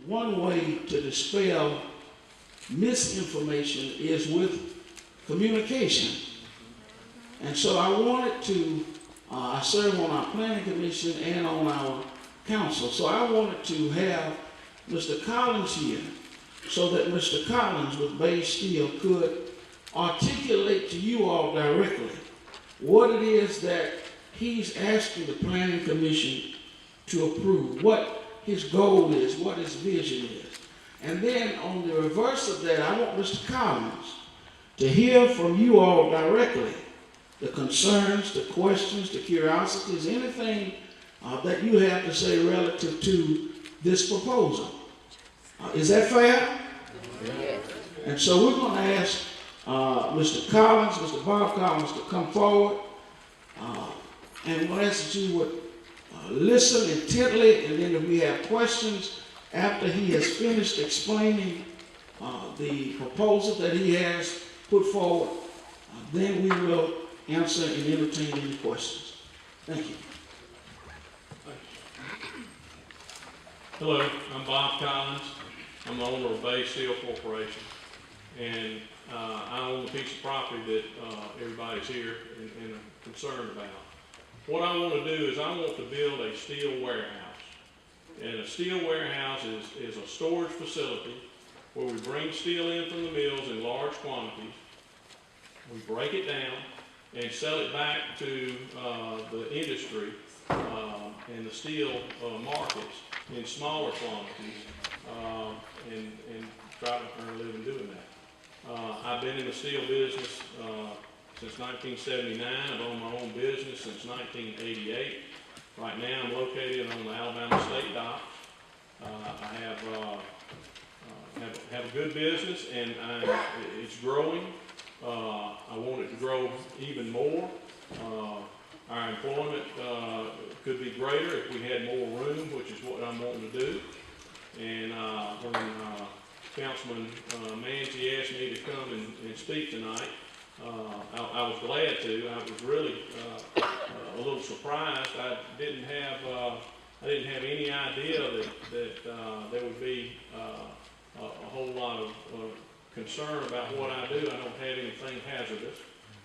one way to dispel misinformation is with communication. And so I wanted to, I serve on our planning commission and on our council, so I wanted to have Mr. Collins here so that Mr. Collins with Bay Steel could articulate to you all directly what it is that he's asking the planning commission to approve, what his goal is, what his vision is. And then on the reverse of that, I want Mr. Collins to hear from you all directly the concerns, the questions, the curiosities, anything that you have to say relative to this proposal. Is that fair? Yes. And so we're going to ask Mr. Collins, Mr. Bob Collins, to come forward. And we'll ask that you would listen intently, and then if we have questions after he has finished explaining the proposal that he has put forward, then we will answer and entertain any questions. Thank you. Hello, I'm Bob Collins. I'm the owner of Bay Steel Corporation, and I own the piece of property that everybody's here and concerned about. What I want to do is I want to build a steel warehouse. And a steel warehouse is a storage facility where we bring steel in from the mills in large quantities. We break it down and sell it back to the industry and the steel markets in smaller quantities and try to earn a living doing that. I've been in the steel business since 1979. I've owned my own business since 1988. Right now I'm located on the Alabama State Docks. I have a good business, and it's growing. I want it to grow even more. Our employment could be greater if we had more room, which is what I'm wanting to do. And when Councilman Manzi asked me to come and speak tonight, I was glad to. I was really a little surprised. I didn't have any idea that there would be a whole lot of concern about what I do. I don't have anything hazardous.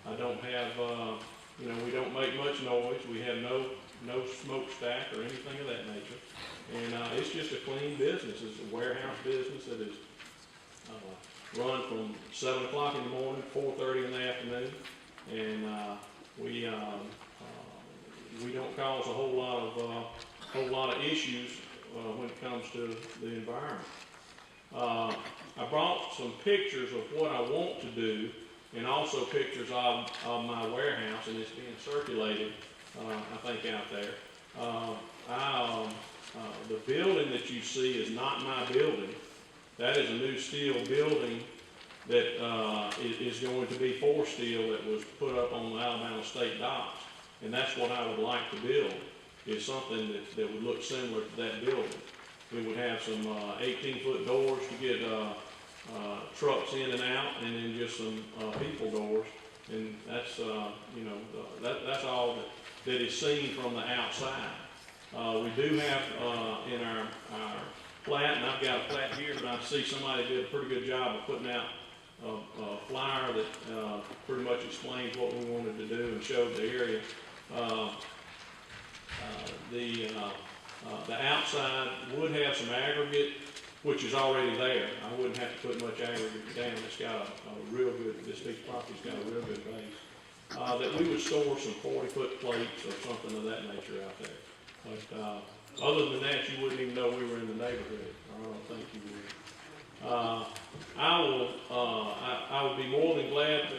I don't have, we don't make much noise. We have no smokestack or anything of that nature. And it's just a clean business. It's a warehouse business that is run from 7 o'clock in the morning, 4:30 in the afternoon, and we don't cause a whole lot of issues when it comes to the environment. I brought some pictures of what I want to do, and also pictures of my warehouse, and it's being circulated, I think, out there. The building that you see is not my building. That is a new steel building that is going to be for steel that was put up on the Alabama State Docks. And that's what I would like to build, is something that would look similar to that building. We would have some 18-foot doors to get trucks in and out, and then just some people doors. And that's, that's all that is seen from the outside. We do have in our plat, and I've got a plat here, but I see somebody did a pretty good job of putting out a flyer that pretty much explains what we wanted to do and showed the area. The outside would have some aggregate, which is already there. I wouldn't have to put much aggregate down. It's got a real good, this piece of property's got a real good base. That we would store some 40-foot plates or something of that nature out there. But other than that, you wouldn't even know we were in the neighborhood. I don't think you would. I would be more than glad to.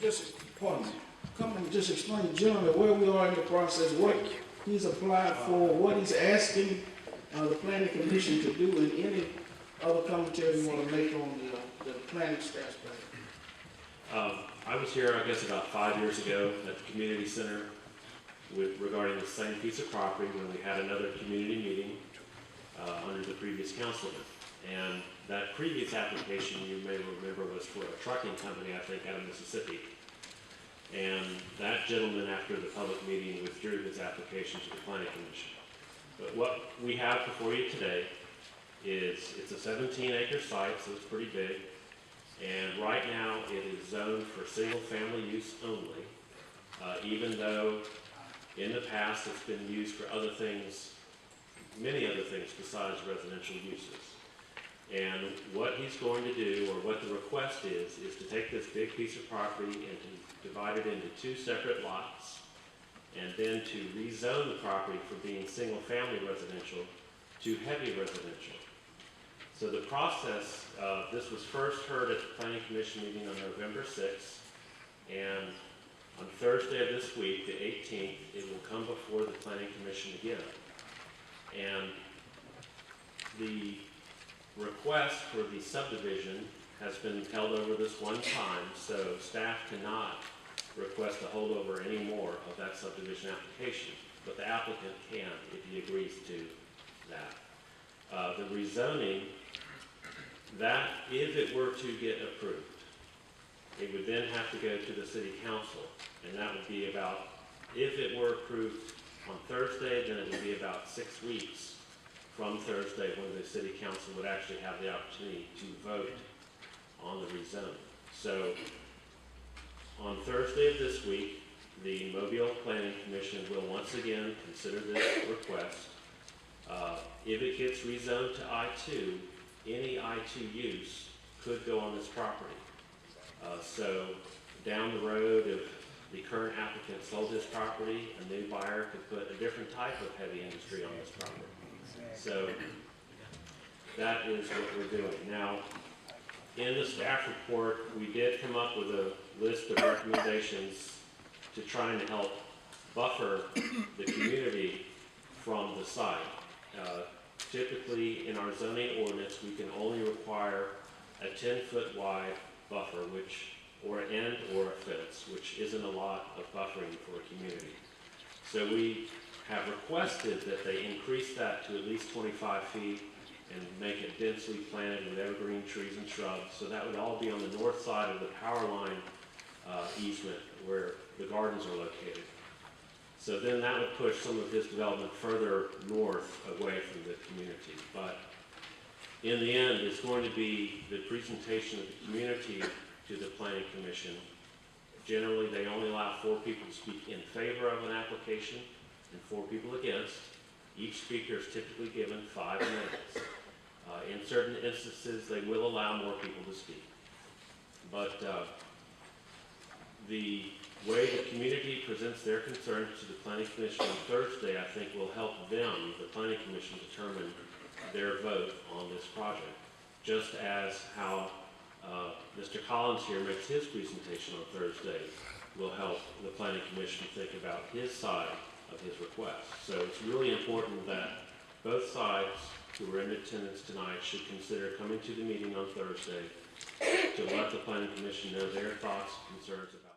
Just, pardon me. Come and just explain generally where we are in the process, what he's applied for, what he's asking the planning commission to do, and any other commentary you want to make on the planning staff plan. I was here, I guess, about 5 years ago at the community center regarding the same piece of property when we had another community meeting under the previous councilman. And that previous application, you may remember, was for a trucking company, I think, out of Mississippi. And that gentleman, after the public meeting, withdrew his application to the planning commission. But what we have before you today it's a 17-acre site, so it's pretty big. And right now, it is zoned for single-family use only, even though in the past it's been used for other things, many other things besides residential uses. And what he's going to do, or what the request is to take this big piece of property and to divide it into 2 separate lots, and then to rezone the property from being single-family residential to heavy residential. So the process, this was first heard at the Planning Commission meeting on November 6th, and on Thursday of this week, the 18th, it will come before the Planning Commission again. And the request for the subdivision has been held over this one time, so staff cannot request a holdover any more of that subdivision application, but the applicant can if he agrees to that. The rezoning, that if it were to get approved, it would then have to go to the city council, and that would be about, if it were approved on Thursday, then it would be about 6 weeks from Thursday when the city council would actually have the opportunity to vote on the rezoning. So on Thursday of this week, the Mobile Planning Commission will once again consider this request. If it gets rezoned to I-2, any I-2 use could go on this property. So down the road, if the current applicant sold his property, a new buyer could put a different type of heavy industry on this property. So that is what we're doing. Now, in the staff report, we did come up with a list of recommendations to try and help buffer the community from the site. Typically, in our zoning ordinance, we can only require a 10-foot wide buffer, or an end or a fence, which isn't a lot of buffering for a community. So we have requested that they increase that to at least 25 feet and make it densely planted with evergreen trees and shrubs. So that would all be on the north side of the power line easement where the gardens are located. So then that would push some of his development further north away from the community. But in the end, it's going to be the presentation of the community to the Planning Commission. Generally, they only allow 4 people to speak in favor of an application and 4 people against. Each speaker is typically given 5 minutes. In certain instances, they will allow more people to speak. But the way the community presents their concerns to the Planning Commission on Thursday, I think will help them, the Planning Commission, determine their vote on this project. Just as how Mr. Collins here makes his presentation on Thursday will help the Planning Commission think about his side of his request. So it's really important that both sides who are in attendance tonight should consider coming to the meeting on Thursday to let the Planning Commission know their thoughts and concerns about